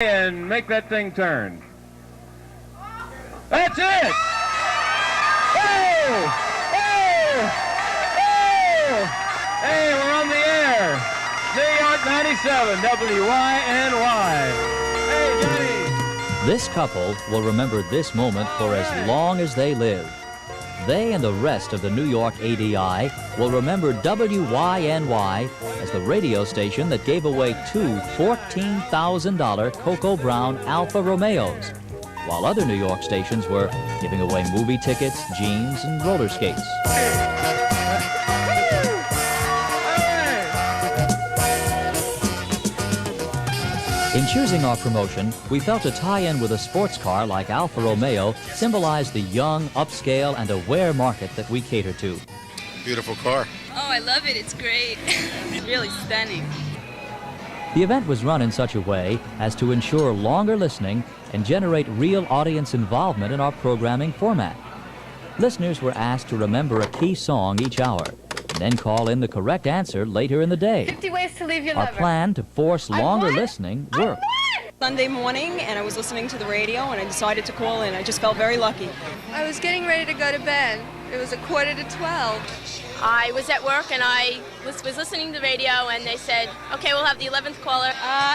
And make that thing turn. That's it! Oh! Oh! Oh! Hey, we're on the air. New York 97, WYNY. Hey, Johnny. This couple will remember this moment for as long as they live. They and the rest of the New York ADI will remember WYNY as the radio station that gave away two $14,000 Cocoa Brown Alfa Romeos, while other New York stations were giving away movie tickets, jeans, and roller skates. In choosing our promotion, we felt a tie-in with a sports car like Alfa Romeo symbolized the young, upscale, and aware market that we cater to. Beautiful car. Oh, I love it. It's great. It's really stunning. The event was run in such a way as to ensure longer listening and generate real audience involvement in our programming format. Listeners were asked to remember a key song each hour, and then call in the correct answer later in the day. 50 ways to leave your Our lover. plan to force longer listening worked. Sunday morning, and I was listening to the radio, and I decided to call in. I just felt very lucky. I was getting ready to go to bed. It was 11:45. I was at work and I was listening to the radio and they said, okay, we'll have the 11th caller.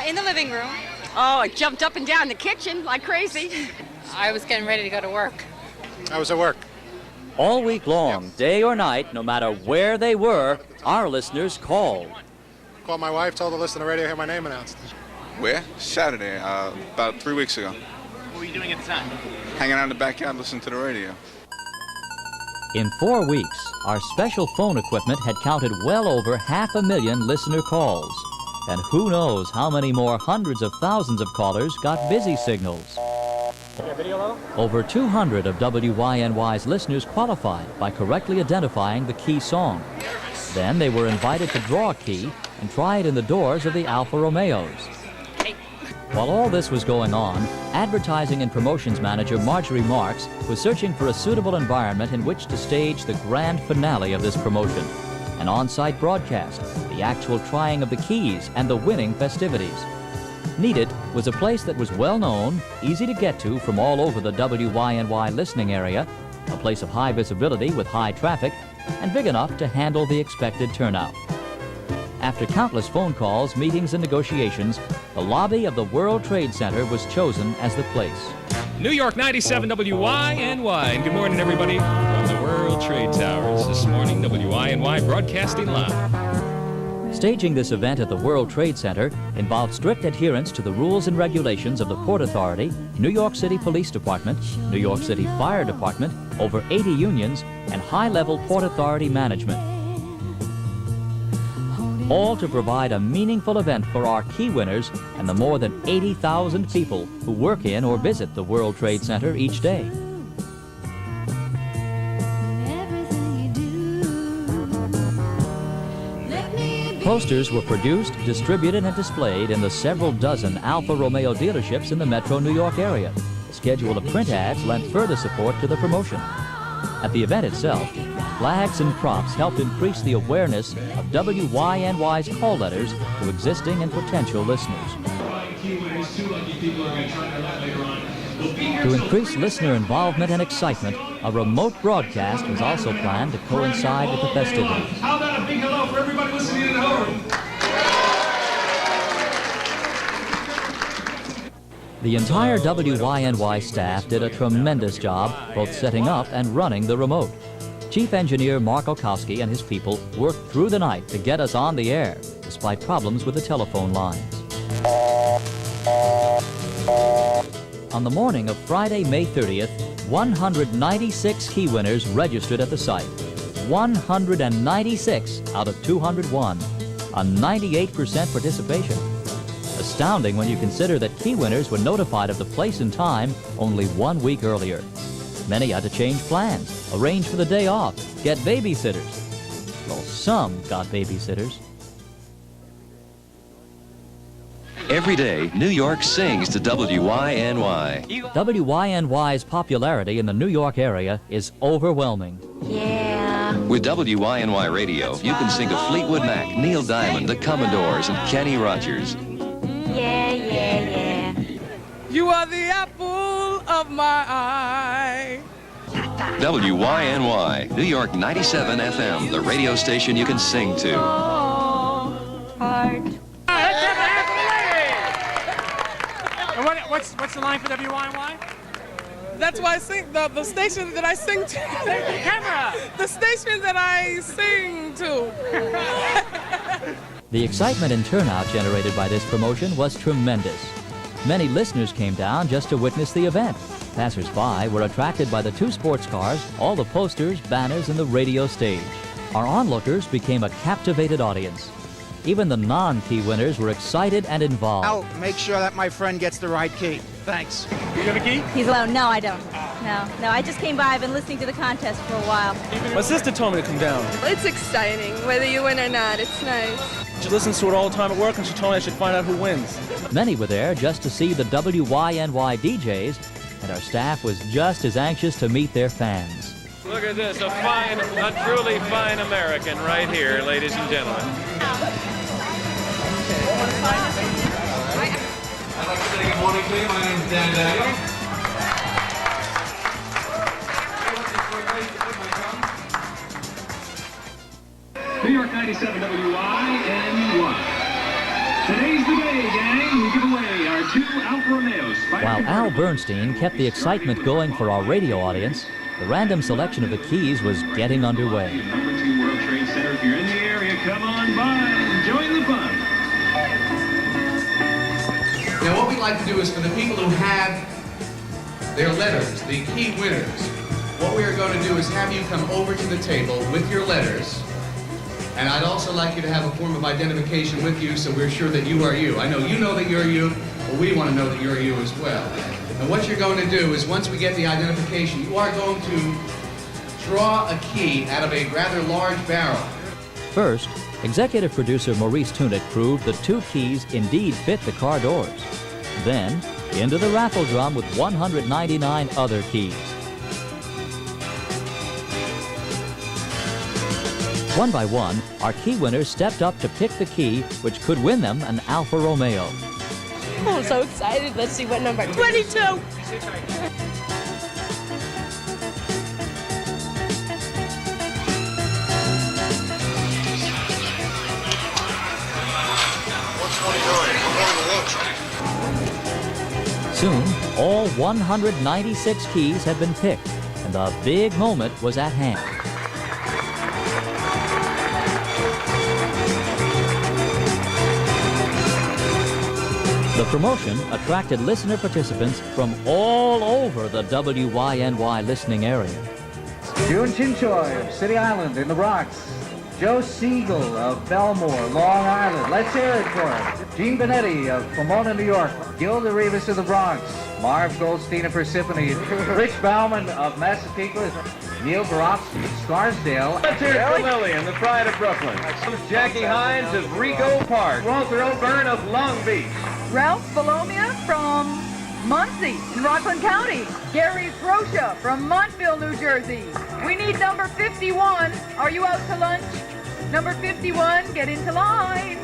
In the living room. Oh, I jumped up and down the kitchen like crazy. I was getting ready to go to work. I was at work. All week long, day or night, no matter where they were, our listeners called. Called my wife, told her to listen to the radio, hear my name announced. Where? Saturday, about 3 weeks ago. What were you doing at the time? Hanging out in the backyard listening to the radio. In 4 weeks, our special phone equipment had counted well over 500,000 listener calls. And who knows how many more hundreds of thousands of callers got busy signals. Over 200 of WYNY's listeners qualified by correctly identifying the key song. Then they were invited to draw a key and try it in the doors of the Alfa Romeos. While all this was going on, advertising and promotions manager Marjorie Marks was searching for a suitable environment in which to stage the grand finale of this promotion. An on-site broadcast, the actual trying of the keys, and the winning festivities. Needed was a place that was well known, easy to get to from all over the WYNY listening area, a place of high visibility with high traffic, and big enough to handle the expected turnout. After countless phone calls, meetings, and negotiations, the lobby of the World Trade Center was chosen as the place. New York 97 WYNY. And good morning, everybody, from the World Trade Towers. This morning, WYNY broadcasting live. Staging this event at the World Trade Center involved strict adherence to the rules and regulations of the Port Authority, New York City Police Department, New York City Fire Department, over 80 unions, and high-level Port Authority management. All to provide a meaningful event for our key winners and the more than 80,000 people who work in or visit the World Trade Center each day. Posters were produced, distributed, and displayed in the several dozen Alfa Romeo dealerships in the metro New York area. A schedule of print ads lent further support to the promotion. At the event itself, flags and props helped increase the awareness of WYNY's call letters to existing and potential listeners. To increase listener involvement and excitement, a remote broadcast was also planned to coincide with the festivities. How about a big hello for everybody listening at home? The entire WYNY staff did a tremendous job both setting up and running the remote. Chief Engineer Mark Okowski and his people worked through the night to get us on the air, despite problems with the telephone lines. On the morning of Friday, May 30th, 196 key winners registered at the site. 196 out of 201, a 98% participation. Astounding when you consider that key winners were notified of the place and time only 1 week earlier. Many had to change plans, arrange for the day off, get babysitters. Well, some got babysitters. Every day, New York sings to WYNY. WYNY's popularity in the New York area is overwhelming. Yeah. With WYNY Radio, you can sing to Fleetwood Mac, Neil Diamond, the Commodores, and Kenny Rogers. Yeah, yeah, yeah. You are the apple of my eye. WYNY, New York 97 FM, the radio station you can sing to. Heart. And what's the line for WYNY? That's why I sing, the station that I sing to. Camera! The station that I sing to. The excitement and turnout generated by this promotion was tremendous. Many listeners came down just to witness the event. Passers-by were attracted by the 2 sports cars, all the posters, banners, and the radio stage. Our onlookers became a captivated audience. Even the non-key winners were excited and involved. I'll make sure that my friend gets the right key. Thanks. You got a key? He's alone. No, I don't. No, I just came by. I've been listening to the contest for a while. My sister told me to come down. It's exciting, whether you win or not. It's nice. She listens to it all the time at work, and she told me I should find out who wins. Many were there just to see the WYNY DJs, and our staff was just as anxious to meet their fans. Look at this, a truly fine American right here, ladies and gentlemen. I'd like to say good morning to you. My name's Dan Daniel. New York 97 WYNY. Today's the day, gang. We give away our 2 Alfa Romeos. While Al Bernstein kept the excitement going for our radio audience, the random selection of the keys was getting underway. Number 2 World Trade Center. If you're in the area, come on by and join the fun. Now what we'd like to do is for the people who have their letters, the key winners, what we are going to do is have you come over to the table with your letters, and I'd also like you to have a form of identification with you so we're sure that you are you. I know you know that you're you, but we want to know that you're you as well. And what you're going to do is once we get the identification, you are going to draw a key out of a rather large barrel. First, executive producer Maurice Tunick proved the 2 keys indeed fit the car doors. Then, into the raffle drum with 199 other keys. One by one, our key winners stepped up to pick the key which could win them an Alfa Romeo. Oh, I'm so excited. Let's see what number. 22! Soon, all 196 keys had been picked, and the big moment was at hand. The promotion attracted listener participants from all over the WYNY listening area. June Chinchoy of City Island in the Bronx. Joe Siegel of Belmore, Long Island. Let's hear it for him. Gene Benetti of Pomona, New York. Gilda Rivas of the Bronx. Marv Goldstein of Parsippany. Rich Bauman of Massapequa. Neil Borofsky of Scarsdale. Let's hear it for Lillian, the pride of Brooklyn. Jackie Hines of Rico Park. Walter O'Byrne of Long Beach. Ralph Bolomia from Muncie in Rockland County. Gary Frosha from Montville, New Jersey. We need number 51. Are you out to lunch? Number 51, get into line.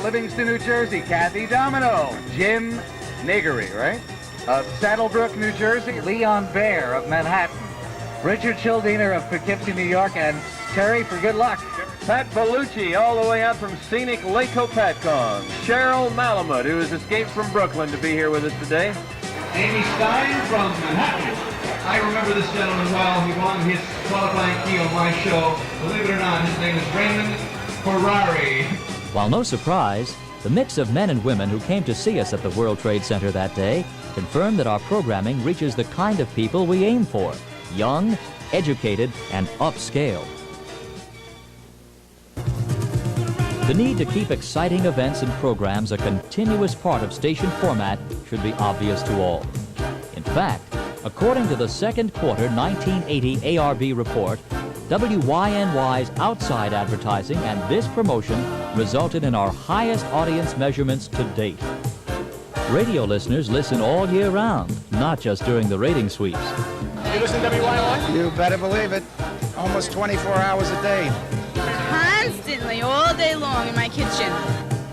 Livingston, New Jersey. Kathy Domino. Jim Niggery, right? Of Saddlebrook, New Jersey. Leon Bear of Manhattan. Richard Childiner of Poughkeepsie, New York. And Terry for good luck. Pat Bellucci, all the way out from scenic Lake Hopatcong. Cheryl Malamud, who has escaped from Brooklyn to be here with us today. Amy Stein from Manhattan. I remember this gentleman well. He won his qualifying key on my show. Believe it or not, his name is Raymond Ferrari. While no surprise, the mix of men and women who came to see us at the World Trade Center that day confirmed that our programming reaches the kind of people we aim for: young, educated, and upscale. The need to keep exciting events and programs a continuous part of station format should be obvious to all. In fact, according to the second quarter 1980 ARB report, WYNY's outside advertising and this promotion resulted in our highest audience measurements to date. Radio listeners listen all year round, not just during the rating sweeps. You listen to WYNY? You better believe it. Almost 24 hours a day. Constantly, all day long in my kitchen.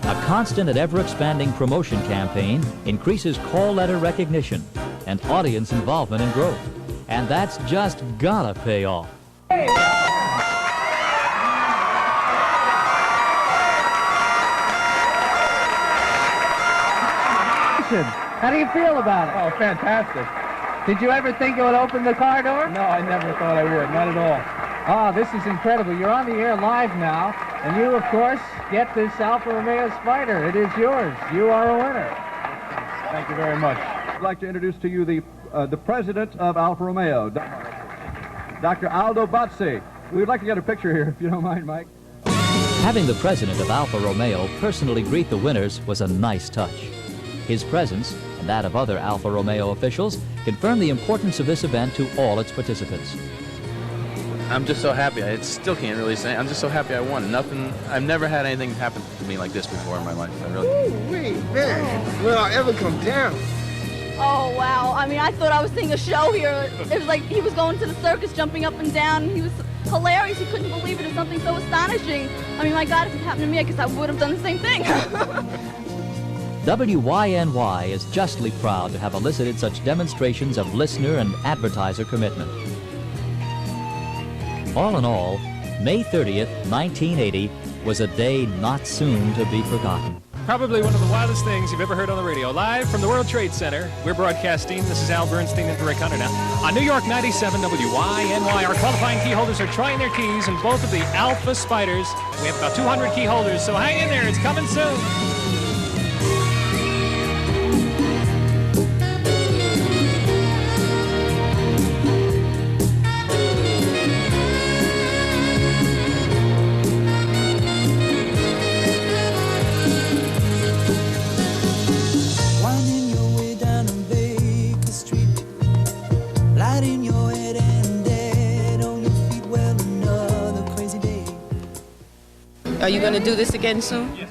A constant and ever-expanding promotion campaign increases call letter recognition and audience involvement and growth. And that's just gotta pay off. How do you feel about it? Oh, fantastic. Did you ever think it would open the car door? No, I never thought I would. Not at all. Oh, this is incredible. You're on the air live now, and you, of course, get this Alfa Romeo Spider. It is yours. You are a winner. Thank you very much. I'd like to introduce to you the president of Alfa Romeo, Dr. Aldo Bazzi. We'd like to get a picture here, if you don't mind, Mike. Having the president of Alfa Romeo personally greet the winners was a nice touch. His presence, and that of other Alfa Romeo officials, confirmed the importance of this event to all its participants. I'm just so happy. I still can't really say. I'm just so happy I won. I've never had anything happen to me like this before in my life. Wait, man. Will I ever come down? Oh, wow. I mean, I thought I was seeing a show here. It was like he was going to the circus, jumping up and down. He was hilarious. He couldn't believe it. It was something so astonishing. I mean, my God, if it happened to me, I guess I would have done the same thing. WYNY is justly proud to have elicited such demonstrations of listener and advertiser commitment. All in all, May 30th, 1980 was a day not soon to be forgotten. Probably one of the wildest things you've ever heard on the radio. Live from the World Trade Center, we're broadcasting. This is Al Bernstein and Rick Hunter now. On New York 97 WYNY, our qualifying key holders are trying their keys in both of the Alpha Spiders. We have about 200 key holders, so hang in there. It's coming soon. Are you going to do this again soon?